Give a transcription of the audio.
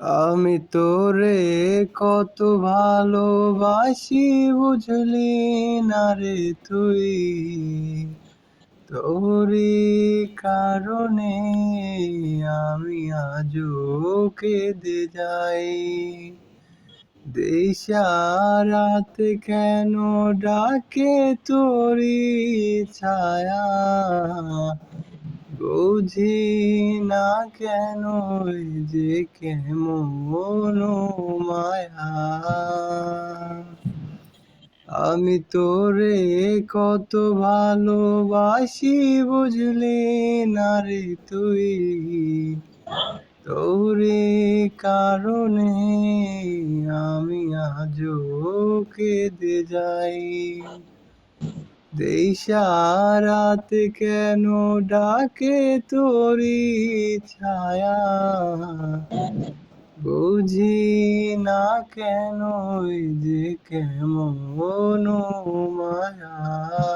আমি তোরে কত ভালোবাসি বুঝলি না রে তুই। তোরই কারণে আমি আজও কেঁদে যাই। দিশারাত কেন ডাকে তোরই ছায়া, বুঝি না কেন এই যে কেমন মায়া। আমি তোরে কত ভালোবাসি বুঝলি না রে তুই। তোরে কারণে আমি আজও কেঁদে যাই। দিশারাত কেন ডাকে তোরই ছায়া, বুঝি না কেন এই যে কেমন মায়া।